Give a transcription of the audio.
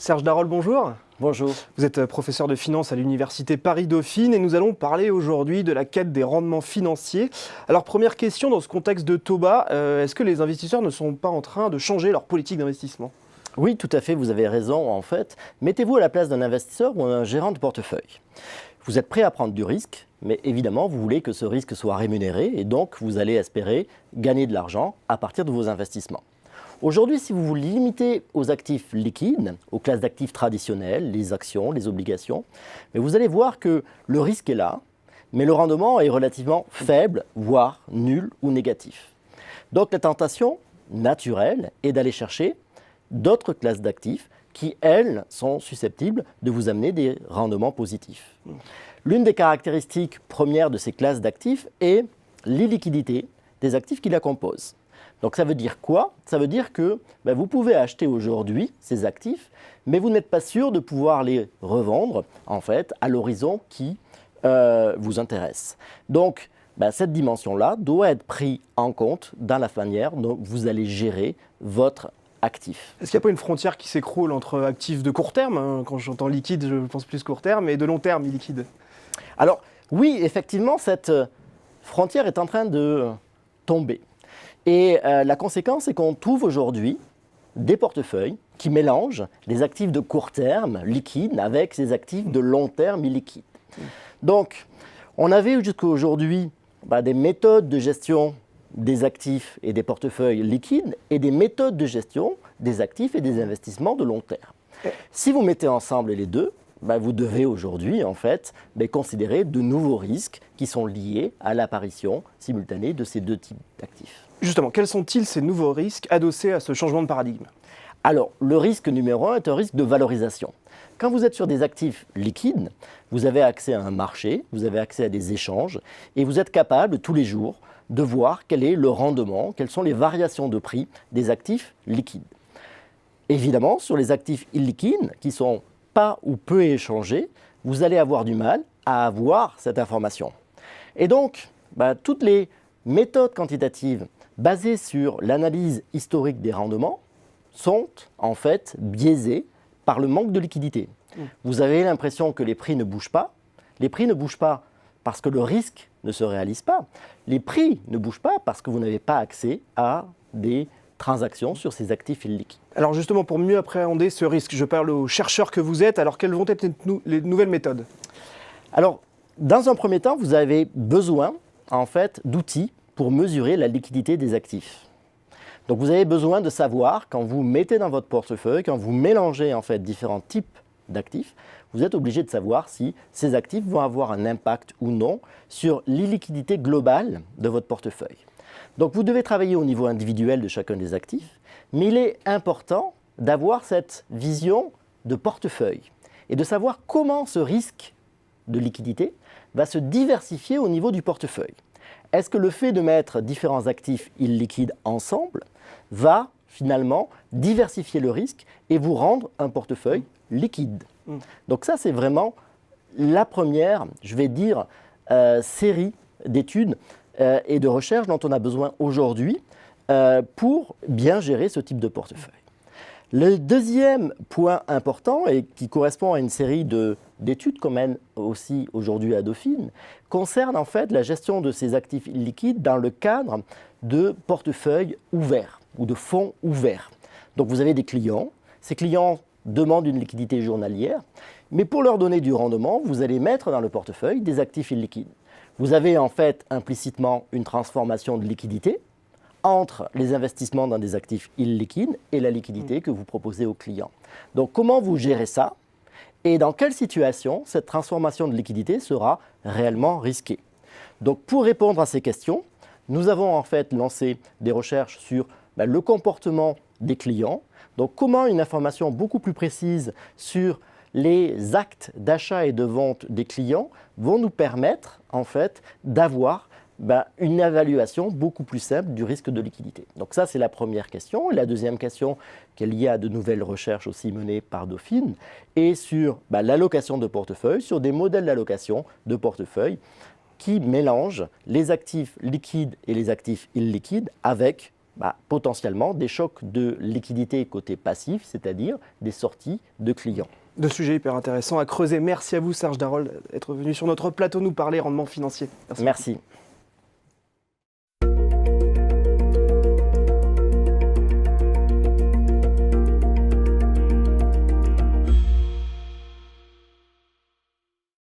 Serge Darol, bonjour. Bonjour. Vous êtes professeur de finance à l'université Paris-Dauphine et nous allons parler aujourd'hui de la quête des rendements financiers. Alors première question, dans ce contexte de taux bas, est-ce que les investisseurs ne sont pas en train de changer leur politique d'investissement ? Oui, tout à fait, vous avez raison en fait. Mettez-vous à la place d'un investisseur ou un gérant de portefeuille. Vous êtes prêt à prendre du risque, mais évidemment, vous voulez que ce risque soit rémunéré et donc vous allez espérer gagner de l'argent à partir de vos investissements. Aujourd'hui, si vous vous limitez aux actifs liquides, aux classes d'actifs traditionnelles, les actions, les obligations, mais vous allez voir que le risque est là, mais le rendement est relativement faible, voire nul ou négatif. Donc la tentation naturelle est d'aller chercher d'autres classes d'actifs qui, elles, sont susceptibles de vous amener des rendements positifs. L'une des caractéristiques premières de ces classes d'actifs est l'illiquidité des actifs qui la composent. Donc ça veut dire quoi ? Ça veut dire que vous pouvez acheter aujourd'hui ces actifs, mais vous n'êtes pas sûr de pouvoir les revendre en fait à l'horizon qui vous intéresse. Donc cette dimension-là doit être prise en compte dans la manière dont vous allez gérer votre actif. Est-ce qu'il n'y a pas une frontière qui s'écroule entre actifs de court terme, quand j'entends liquide, je pense plus court terme, et de long terme, illiquide ? Alors oui, effectivement, cette frontière est en train de tomber. Et la conséquence, c'est qu'on trouve aujourd'hui des portefeuilles qui mélangent des actifs de court terme liquides avec ces actifs de long terme illiquides. Donc, on avait jusqu'à aujourd'hui des méthodes de gestion des actifs et des portefeuilles liquides et des méthodes de gestion des actifs et des investissements de long terme. Si vous mettez ensemble les deux, vous devez aujourd'hui en fait considérer de nouveaux risques qui sont liés à l'apparition simultanée de ces deux types d'actifs. Justement, quels sont-ils ces nouveaux risques adossés à ce changement de paradigme ? Alors, le risque numéro 1 est un risque de valorisation. Quand vous êtes sur des actifs liquides, vous avez accès à un marché, vous avez accès à des échanges et vous êtes capable tous les jours de voir quel est le rendement, quelles sont les variations de prix des actifs liquides. Évidemment, sur les actifs illiquides qui sont pas ou peu échangés, vous allez avoir du mal à avoir cette information. Et donc, toutes les méthodes quantitatives basées sur l'analyse historique des rendements sont en fait biaisées par le manque de liquidité. Vous avez l'impression que les prix ne bougent pas. Les prix ne bougent pas parce que le risque ne se réalise pas. Les prix ne bougent pas parce que vous n'avez pas accès à des transactions sur ces actifs illiquides. Alors justement, pour mieux appréhender ce risque, je parle aux chercheurs que vous êtes, alors quelles vont être les nouvelles méthodes ? Alors, dans un premier temps, vous avez besoin en fait d'outils pour mesurer la liquidité des actifs. Donc vous avez besoin de savoir, quand vous mettez dans votre portefeuille, quand vous mélangez en fait différents types d'actifs, vous êtes obligé de savoir si ces actifs vont avoir un impact ou non sur l'illiquidité globale de votre portefeuille. Donc vous devez travailler au niveau individuel de chacun des actifs, mais il est important d'avoir cette vision de portefeuille et de savoir comment ce risque de liquidité va se diversifier au niveau du portefeuille. Est-ce que le fait de mettre différents actifs illiquides ensemble va finalement diversifier le risque et vous rendre un portefeuille liquide ? Donc ça, c'est vraiment la première, je vais dire, série d'études et de recherches dont on a besoin aujourd'hui pour bien gérer ce type de portefeuille. Le deuxième point important, et qui correspond à une série d'études qu'on mène aussi aujourd'hui à Dauphine, concerne en fait la gestion de ces actifs illiquides dans le cadre de portefeuilles ouverts ou de fonds ouverts. Donc vous avez des clients, ces clients demandent une liquidité journalière, mais pour leur donner du rendement, vous allez mettre dans le portefeuille des actifs illiquides. Vous avez en fait implicitement une transformation de liquidité entre les investissements dans des actifs illiquides et la liquidité que vous proposez aux clients. Donc comment vous gérez ça et dans quelle situation cette transformation de liquidité sera réellement risquée? Donc pour répondre à ces questions, nous avons en fait lancé des recherches sur le comportement des clients. Donc comment une information beaucoup plus précise sur les actes d'achat et de vente des clients vont nous permettre en fait d'avoir une évaluation beaucoup plus simple du risque de liquidité. Donc ça, c'est la première question. Et la deuxième question, qui est liée à de nouvelles recherches aussi menées par Dauphine, est sur l'allocation de portefeuille, sur des modèles d'allocation de portefeuille qui mélangent les actifs liquides et les actifs illiquides avec potentiellement des chocs de liquidité côté passif, c'est-à-dire des sorties de clients. Deux sujets hyper intéressants à creuser. Merci à vous Serge Darold d'être venu sur notre plateau nous parler rendement financier. Merci.